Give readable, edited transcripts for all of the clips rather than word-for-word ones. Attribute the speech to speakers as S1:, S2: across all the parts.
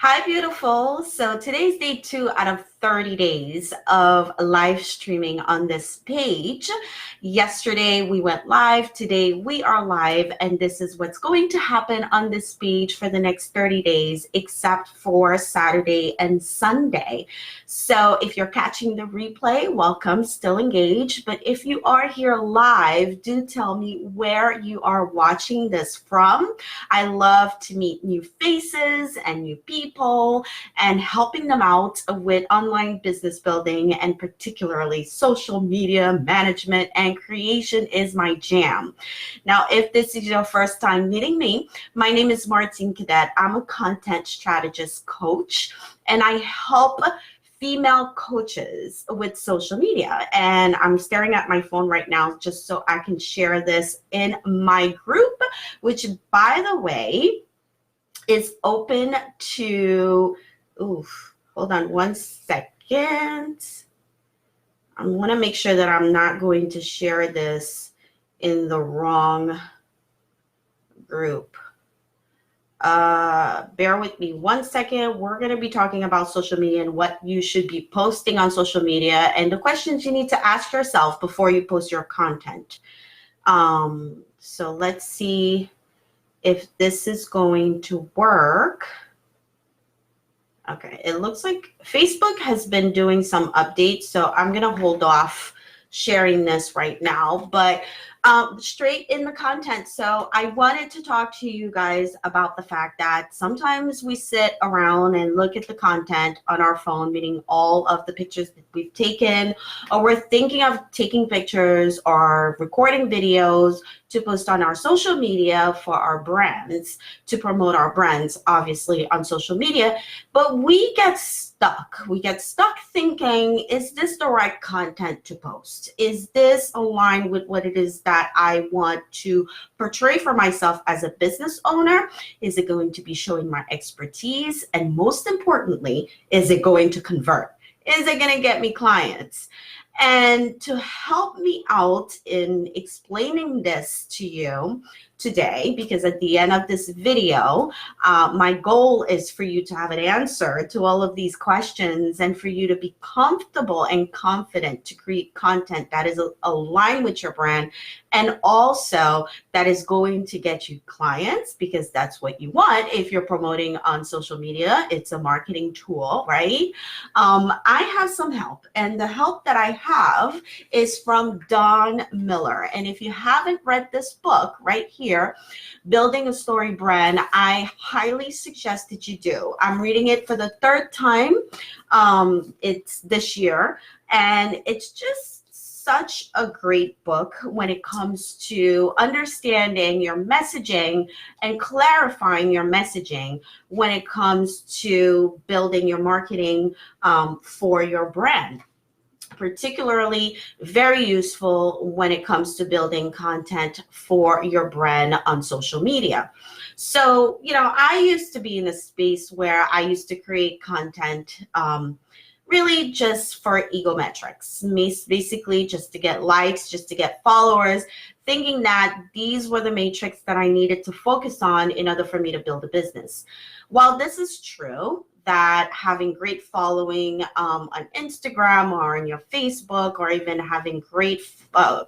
S1: Hi, beautiful. So today's day 2 out of 30 days of live streaming on this page. Yesterday we went live. Today we are live, and this is what's going to happen on this page for the next 30 days, except for Saturday and Sunday. So if you're catching the replay, welcome, still engaged. But if you are here live, do tell me where you are watching this from. I love to meet new faces and new people and helping them out with online business building, and particularly social media management and creation is my jam. Now, if this is your first time meeting me, my name is Martine Cadet. I'm a content strategist coach, and I help female coaches with social media. And I'm staring at my phone right now just so I can share this in my group, which, by the way, is open to, hold on one second. I want to make sure that I'm not going to share this in the wrong group. Bear with me one second. We're going to be talking about social media and what you should be posting on social media and the questions you need to ask yourself before you post your content. So let's see if this is going to work. Okay, it looks like Facebook has been doing some updates, so I'm going to hold off sharing this right now, but straight in the content. So I wanted to talk to you guys about the fact that sometimes we sit around and look at the content on our phone, meaning all of the pictures that we've taken, or we're thinking of taking pictures or recording videos to post on our social media for our brands, to promote our brands, obviously on social media, but we get stuck. We get stuck thinking, is this the right content to post? Is this aligned with what it is that I want to portray for myself as a business owner? Is it going to be showing my expertise? And most importantly, is it going to convert? Is it going to get me clients? And to help me out in explaining this to you today, because at the end of this video, my goal is for you to have an answer to all of these questions and for you to be comfortable and confident to create content that is aligned with your brand, and also that is going to get you clients, because that's what you want. If you're promoting on social media, it's a marketing tool, right? I have some help, and the help that I have is from Don Miller. And if you haven't read this book right here, Building a Story Brand, I highly suggest that you do. I'm reading it for the third time. It's this year, and it's just such a great book when it comes to understanding your messaging and clarifying your messaging when it comes to building your marketing for your brand. Particularly very useful when it comes to building content for your brand on social media. So, I used to be in a space where I used to create content really just for ego metrics, basically just to get likes, just to get followers, thinking that these were the metrics that I needed to focus on in order for me to build a business. While this is true, that having great following on Instagram or on your Facebook, or even having great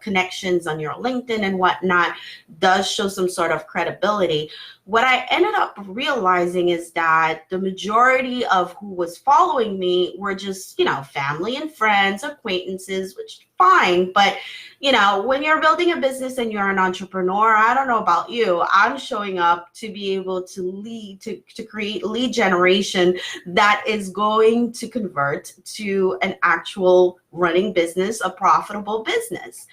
S1: connections on your LinkedIn and whatnot does show some sort of credibility, what I ended up realizing is that the majority of who was following me were just, family and friends, acquaintances, which fine. But, when you're building a business and you're an entrepreneur, I don't know about you, I'm showing up to be able to lead, to create lead generation that is going to convert to an actual running business, a profitable business.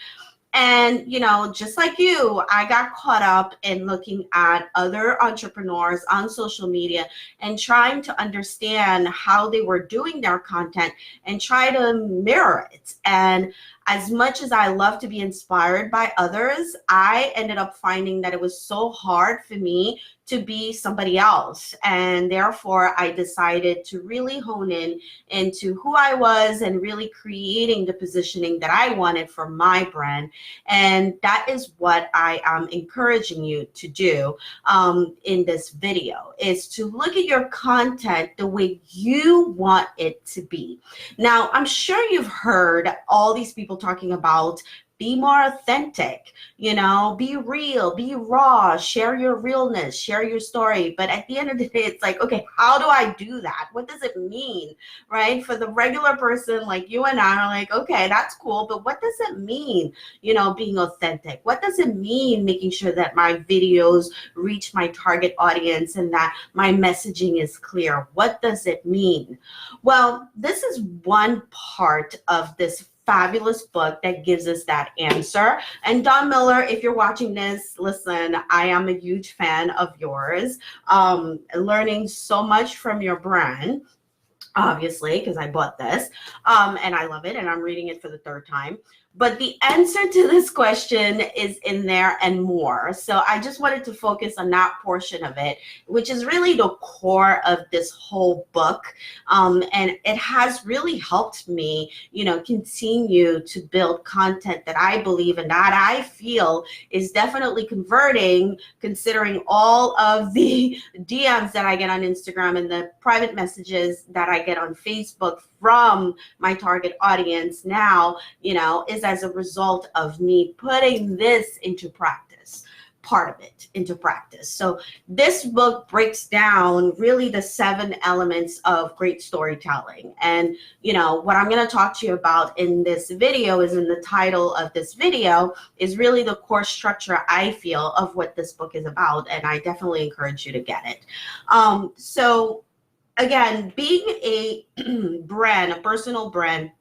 S1: And, just like you, I got caught up in looking at other entrepreneurs on social media and trying to understand how they were doing their content and try to mirror it. And as much as I love to be inspired by others, I ended up finding that it was so hard for me to be somebody else. And therefore, I decided to really hone in into who I was and really creating the positioning that I wanted for my brand. And that is what I am encouraging you to do in this video, is to look at your content the way you want it to be. Now, I'm sure you've heard all these people talking about be more authentic, be real, be raw, share your realness, share your story. But at the end of the day, it's like, okay, how do I do that? What does it mean, right? For the regular person like you and I are like, okay, that's cool, but what does it mean, being authentic? What does it mean making sure that my videos reach my target audience and that my messaging is clear? What does it mean? Well, this is one part of this fabulous book that gives us that answer. And Don Miller, if you're watching this, listen, I am a huge fan of yours. Learning so much from your brand, obviously, because I bought this, and I love it, and I'm reading it for the third time. But the answer to this question is in there and more. So I just wanted to focus on that portion of it, which is really the core of this whole book. And it has really helped me, continue to build content that I believe in, that I feel is definitely converting, considering all of the DMs that I get on Instagram and the private messages that I get on Facebook from my target audience now, is as a result of me putting this into practice, part of it into practice. So this book breaks down really the 7 elements of great storytelling. And, what I'm going to talk to you about in this video is in the title of this video is really the core structure, I feel, of what this book is about. And I definitely encourage you to get it. So again, being a brand, a personal brand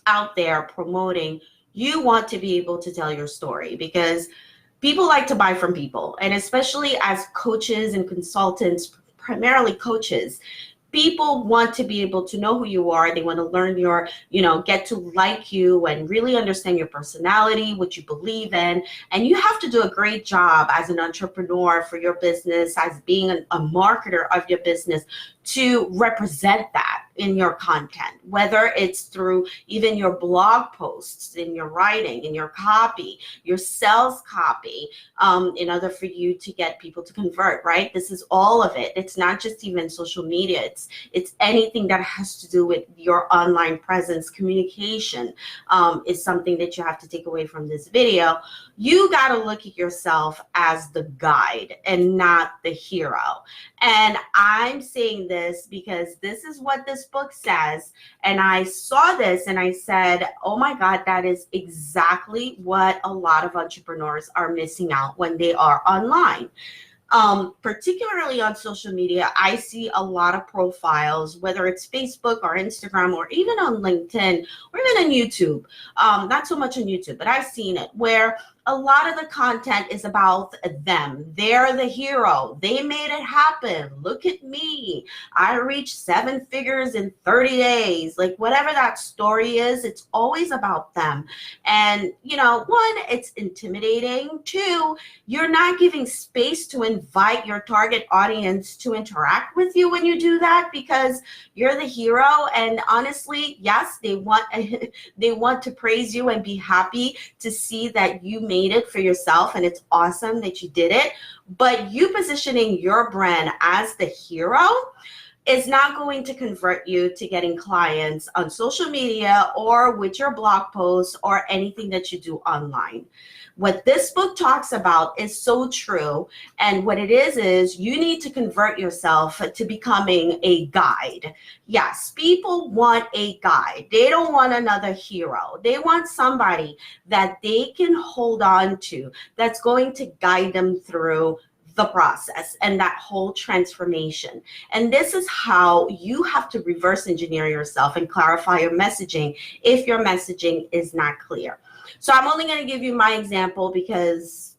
S1: out there promoting, you want to be able to tell your story, because people like to buy from people. And especially as coaches and consultants, primarily coaches, people want to be able to know who you are. They want to learn your, get to like you and really understand your personality, what you believe in. And you have to do a great job as an entrepreneur for your business, as being a marketer of your business, to represent that in your content, whether it's through even your blog posts, in your writing, in your copy, your sales copy, in order for you to get people to convert, right? This is all of it. It's not just even social media. It's anything that has to do with your online presence. Communication is something that you have to take away from this video. You got to look at yourself as the guide and not the hero. And I'm saying this because this is what this book says. And I saw this and I said, oh my God, that is exactly what a lot of entrepreneurs are missing out when they are online. Particularly on social media, I see a lot of profiles, whether it's Facebook or Instagram or even on LinkedIn or even on YouTube. Not so much on YouTube, but I've seen it where a lot of the content is about them. They're the hero. They made it happen. Look at me. I reached 7 figures in 30 days. Like whatever that story is, it's always about them. And, one, it's intimidating. 2, you're not giving space to invite your target audience to interact with you when you do that, because you're the hero. And honestly, yes, they want to praise you and be happy to see that you made it for yourself, and it's awesome that you did it. But you positioning your brand as the hero is not going to convert you to getting clients on social media or with your blog posts or anything that you do online. What this book talks about is so true. And what it is you need to convert yourself to becoming a guide. Yes, people want a guide. They don't want another hero. They want somebody that they can hold on to, that's going to guide them through the process and that whole transformation. And this is how you have to reverse engineer yourself and clarify your messaging if your messaging is not clear. So I'm only going to give you my example because,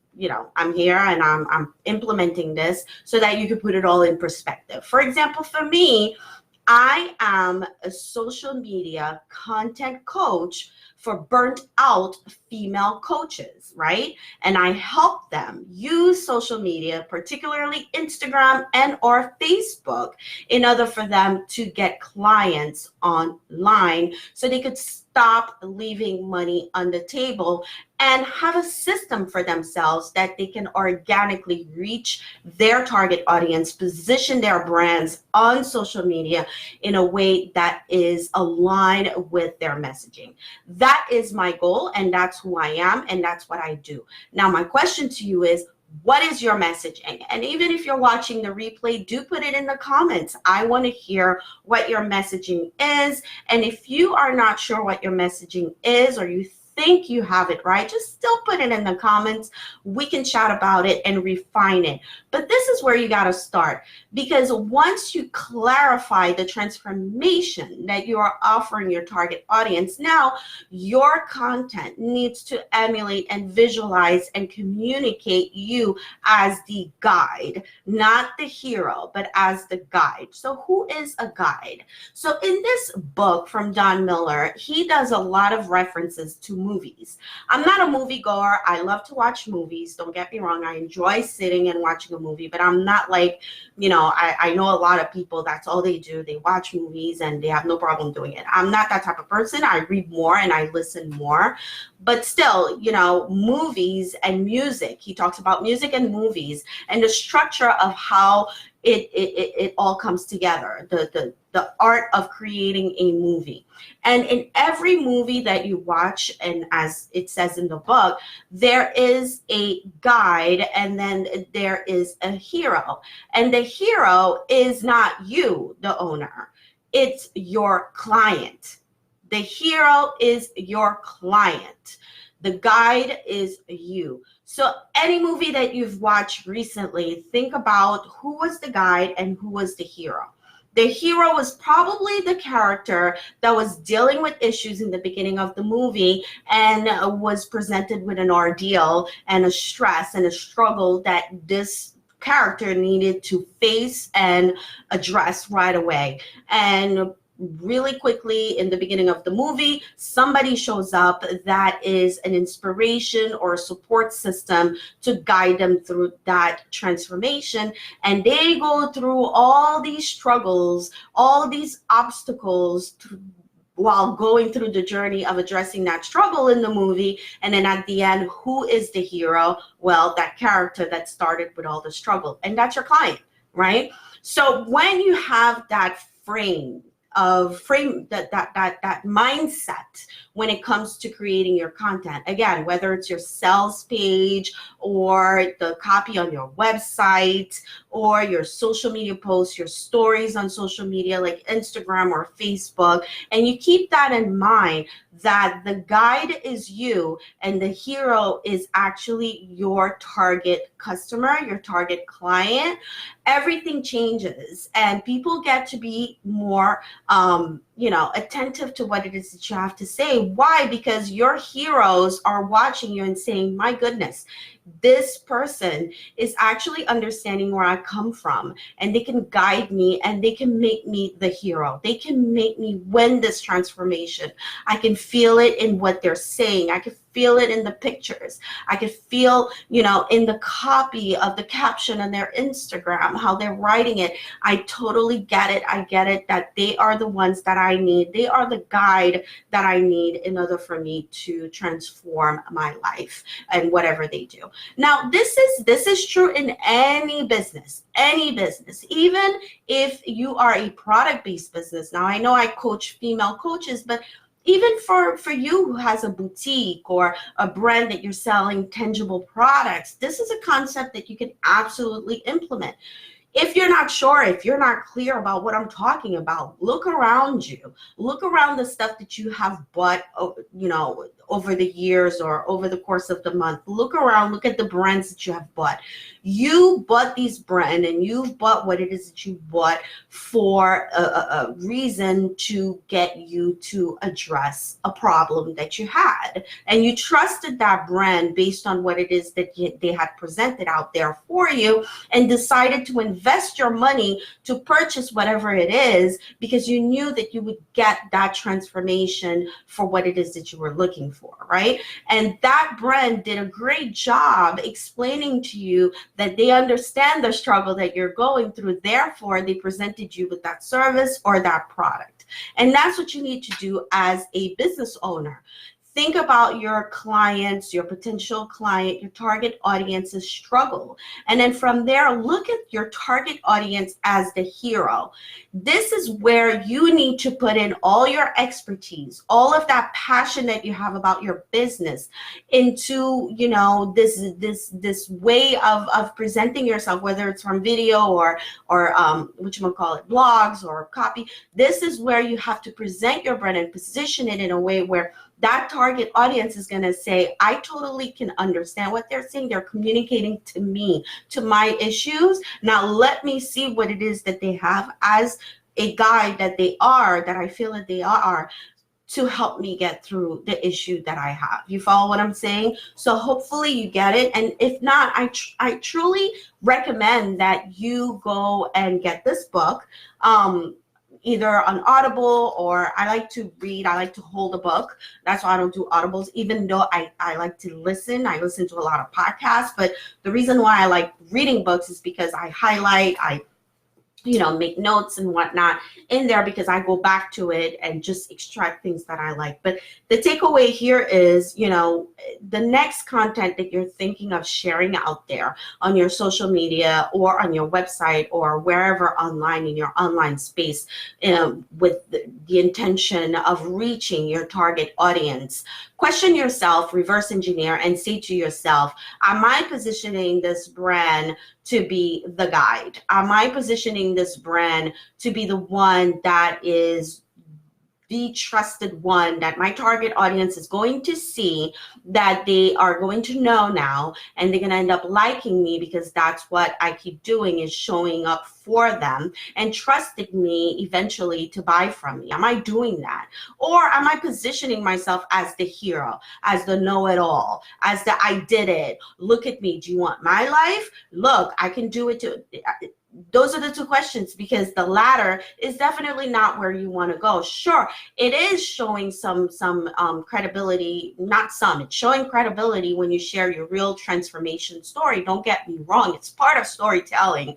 S1: I'm here and I'm implementing this so that you can put it all in perspective. For example, for me, I am a social media content coach for burnt out female coaches, right? And I help them use social media, particularly Instagram and or Facebook, in order for them to get clients online so they could stop leaving money on the table and have a system for themselves that they can organically reach their target audience, position their brands on social media in a way that is aligned with their messaging. That is my goal, and that's who I am, and that's what I do. Now, my question to you is, what is your messaging? And even if you're watching the replay, do put it in the comments. I want to hear what your messaging is. And if you are not sure what your messaging is, or you think you have it right, just still put it in the comments. We can chat about it and refine it. But this is where you got to start, because once you clarify the transformation that you are offering your target audience, now your content needs to emulate and visualize and communicate you as the guide, not the hero, but as the guide. So who is a guide? So in this book from Don Miller, he does a lot of references to movies. I'm not a moviegoer. I love to watch movies. Don't get me wrong. I enjoy sitting and watching a movie, but I'm not like, I know a lot of people, that's all they do. They watch movies and they have no problem doing it. I'm not that type of person. I read more and I listen more. But still, movies and music. He talks about music and movies and the structure of how it all comes together, the art of creating a movie. And in every movie that you watch, and as it says in the book, there is a guide and then there is a hero. And the hero is not you, the owner. It's your client. The hero is your client. The guide is you. So any movie that you've watched recently, think about who was the guide and who was the hero. The hero was probably the character that was dealing with issues in the beginning of the movie and was presented with an ordeal and a stress and a struggle that this character needed to face and address right away. And really quickly in the beginning of the movie, somebody shows up that is an inspiration or a support system to guide them through that transformation. And they go through all these struggles, all these obstacles while going through the journey of addressing that struggle in the movie. And then at the end, who is the hero? Well, that character that started with all the struggle. And that's your client, right? So when you have that that mindset when it comes to creating your content, again, whether it's your sales page or the copy on your website or your social media posts, your stories on social media like Instagram or Facebook, and you keep that in mind, that the guide is you and the hero is actually your target customer, your target client, everything changes and people get to be more attentive to what it is that you have to say. Why? Because your heroes are watching you and saying, my goodness, this person is actually understanding where I come from, and they can guide me and they can make me the hero. They can make me win this transformation. I can feel it in what they're saying. I can feel it in the pictures. I could feel, in the copy of the caption on their Instagram, how they're writing it. I totally get it. I get it that they are the ones that I need. They are the guide that I need in order for me to transform my life and whatever they do. Now, this is true in any business, even if you are a product-based business. Now, I know I coach female coaches, but even for you who has a boutique or a brand that you're selling tangible products, this is a concept that you can absolutely implement. If you're not sure, if you're not clear about what I'm talking about, look around you. Look around the stuff that you have bought, over the years or over the course of the month. Look around, look at the brands that you have bought. You bought these brands and you've bought what it is that you bought for a reason to get you to address a problem that you had. And you trusted that brand based on what it is that they had presented out there for you and decided to invest invest your money to purchase whatever it is because you knew that you would get that transformation for what it is that you were looking for, right? And that brand did a great job explaining to you that they understand the struggle that you're going through. Therefore, they presented you with that service or that product. And that's what you need to do as a business owner. Think about your clients, your potential client, your target audience's struggle. And then from there, look at your target audience as the hero. This is where you need to put in all your expertise, all of that passion that you have about your business into, you know, this way of presenting yourself, whether it's from video or whatchamacallit, blogs or copy. This is where you have to present your brand and position it in a way where that target audience is going to say, I totally can understand what they're saying. They're communicating to me, to my issues. Now let me see what it is that they have as a guide that they are, that I feel that they are, to help me get through the issue that I have. You follow what I'm saying? So hopefully you get it. And if not, I truly recommend that you go and get this book. Either on Audible, or I like to read, I like to hold a book. That's why I don't do Audibles, even though I like to listen. I listen to a lot of podcasts, but the reason why I like reading books is because I highlight, I make notes and whatnot in there, because I go back to it and just extract things that I like. But the takeaway here is, the next content that you're thinking of sharing out there on your social media or on your website or wherever online in your online space, with the intention of reaching your target audience, question yourself, reverse engineer, and say to yourself, am I positioning this brand to be the guide? Am I positioning this brand to be the one that is the trusted one that my target audience is going to see, that they are going to know now, and they're going to end up liking me because that's what I keep doing, is showing up for them and trusting me eventually to buy from me? Am I doing that? Or am I positioning myself as the hero, as the know-it-all, as the I did it, look at me, do you want my life? Look, I can do it too. Those are the two questions, because the latter is definitely not where you want to go. Sure, it is showing some credibility, it's showing credibility when you share your real transformation story. Don't get me wrong, it's part of storytelling,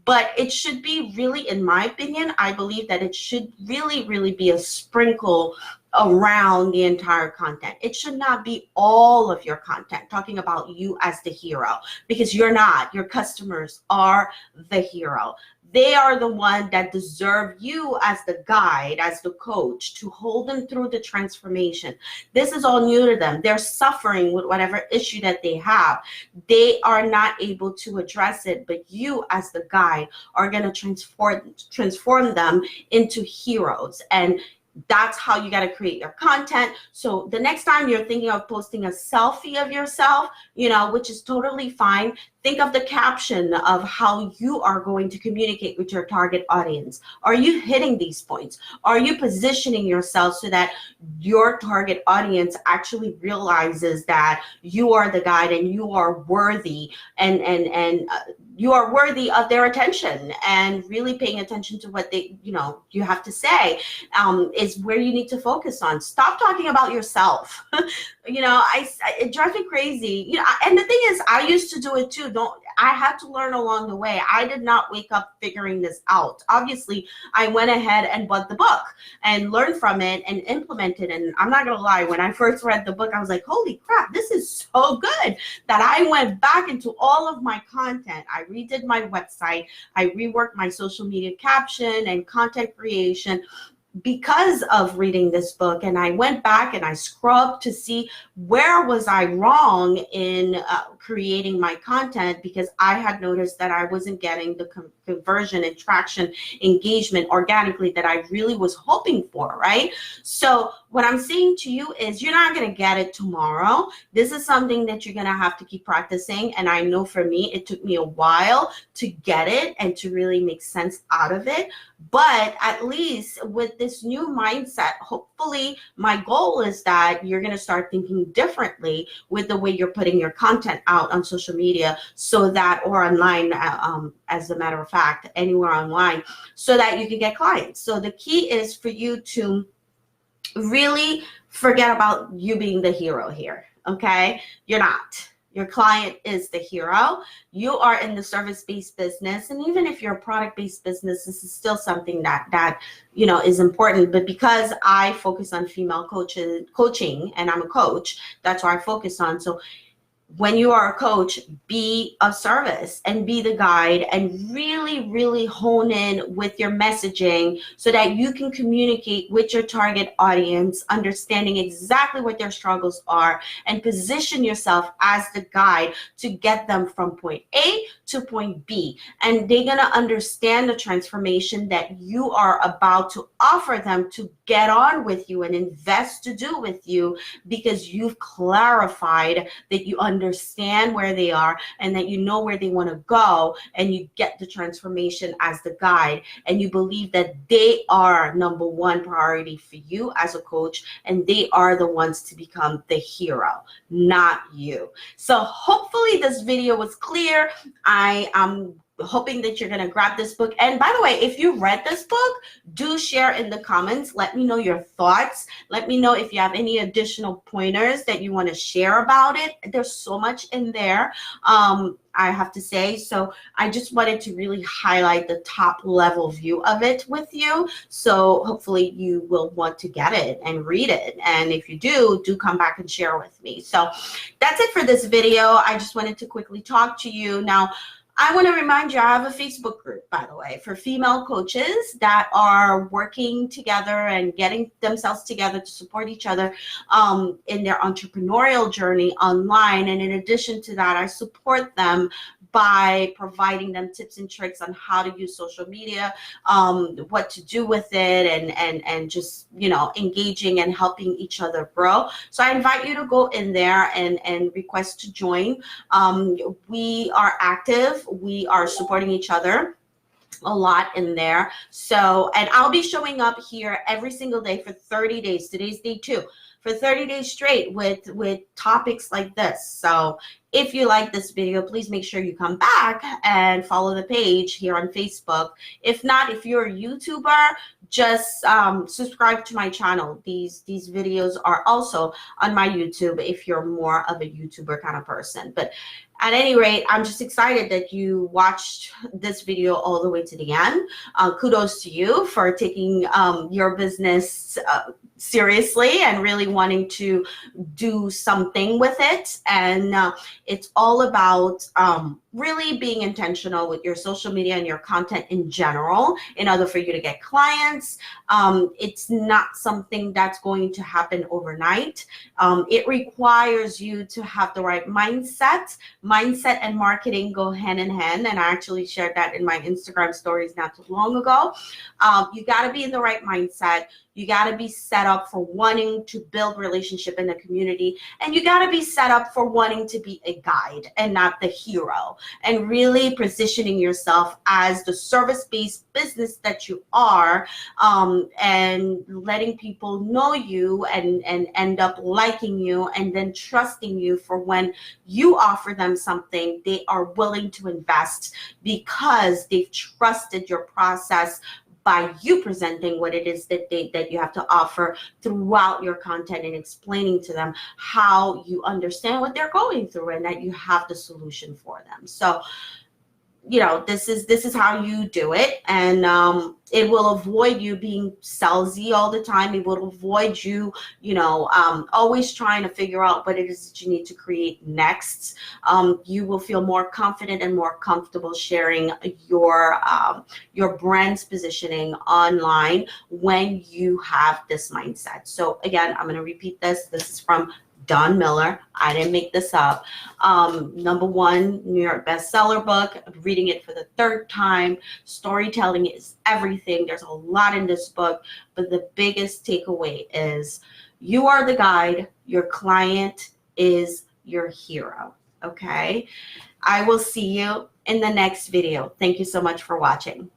S1: but it should be really, in my opinion, I believe that it should really, really be a sprinkle around the entire content. It should not be all of your content talking about you as the hero, because you're not. Your customers are the hero. They are the one that deserve you as the guide, as the coach, to hold them through the transformation. This is all new to them. They're suffering with whatever issue that they have. They are not able to address it, but you as the guide are going to transform them into heroes. And that's how you got to create your content. So the next time you're thinking of posting a selfie of yourself, which is totally fine, think of the caption of how you are going to communicate with your target audience. Are you hitting these points? Are you positioning yourself so that your target audience actually realizes that you are the guide and you are worthy, and you are worthy of their attention, and really paying attention to what they, you have to say, is where you need to focus on. Stop talking about yourself. It drives me crazy. And the thing is, I used to do it too. I had to learn along the way. I did not wake up figuring this out. Obviously, I went ahead and bought the book and learned from it and implemented. And I'm not going to lie, when I first read the book, I was like, holy crap, this is so good, that I went back into all of my content. I redid my website. I reworked my social media caption and content creation because of reading this book. And I went back and I scrubbed to see where was I wrong in creating my content, because I had noticed that I wasn't getting the conversion and traction, engagement organically that I really was hoping for, right? So what I'm saying to you is, you're not going to get it tomorrow. This is something that you're going to have to keep practicing. And I know for me, it took me a while to get it and to really make sense out of it. But at least with this new mindset, hopefully my goal is that you're going to start thinking differently with the way you're putting your content out on social media, so that, or online, as a matter of fact, anywhere online, so that you can get clients. So the key is for you to really forget about you being the hero here, okay? You're not. Your client is the hero. You are in the service-based business, and even if you're a product-based business, this is still something that is important. But because I focus on female coaching, and I'm a coach, that's what I focus on. So when you are a coach, be of service and be the guide, and really, really hone in with your messaging so that you can communicate with your target audience, understanding exactly what their struggles are, and position yourself as the guide to get them from point A to point B. And they're going to understand the transformation that you are about to offer them to get on with you and invest to do with you, because you've clarified that you understand where they are and that you know where they want to go, and you get the transformation as the guide, and you believe that they are number one priority for you as a coach, and they are the ones to become the hero, not you. So hopefully this video was clear. I am hoping that you're going to grab this book. And by the way, if you read this book, do share in the comments. Let me know your thoughts. Let me know if you have any additional pointers that you want to share about it. There's so much in there, I have to say. So I just wanted to really highlight the top level view of it with you. So hopefully you will want to get it and read it. And if you do come back and share with me. So that's it for this video. I just wanted to quickly talk to you. Now, I want to remind you, I have a Facebook group, by the way, for female coaches that are working together and getting themselves together to support each other in their entrepreneurial journey online. And in addition to that, I support them by providing them tips and tricks on how to use social media, what to do with it, and just, engaging and helping each other grow. So I invite you to go in there and request to join. We are active. We are supporting each other a lot in there. So, and I'll be showing up here every single day for 30 days. Today's day 2. For 30 days straight with topics like this. So if you like this video, please make sure you come back and follow the page here on Facebook. If not, if you're a YouTuber, just subscribe to my channel. These videos are also on my YouTube if you're more of a YouTuber kind of person. But at any rate, I'm just excited that you watched this video all the way to the end. Kudos to you for taking your business seriously and really wanting to do something with it. And it's all about really being intentional with your social media and your content in general in order for you to get clients. It's not something that's going to happen overnight. It requires you to have the right mindset. Mindset and marketing go hand in hand, and I actually shared that in my Instagram stories not too long ago. You got to be in the right mindset. You got to be set up for wanting to build relationship in the community, and you got to be set up for wanting to be a guide and not the hero, and really positioning yourself as the service-based business that you are, and letting people know you and end up liking you and then trusting you for when you offer them something, they are willing to invest because they've trusted your process by you presenting what it is that you have to offer throughout your content and explaining to them how you understand what they're going through and that you have the solution for them. So, this is how you do it, and it will avoid you being salesy all the time. It will avoid you, always trying to figure out what it is that you need to create next. You will feel more confident and more comfortable sharing your brand's positioning online when you have this mindset. So again, I'm going to repeat this. This is from Don Miller. I didn't make this up. #1 New York bestseller book. I'm reading it for the 3rd time. Storytelling is everything. There's a lot in this book, but the biggest takeaway is you are the guide. Your client is your hero. Okay? I will see you in the next video. Thank you so much for watching.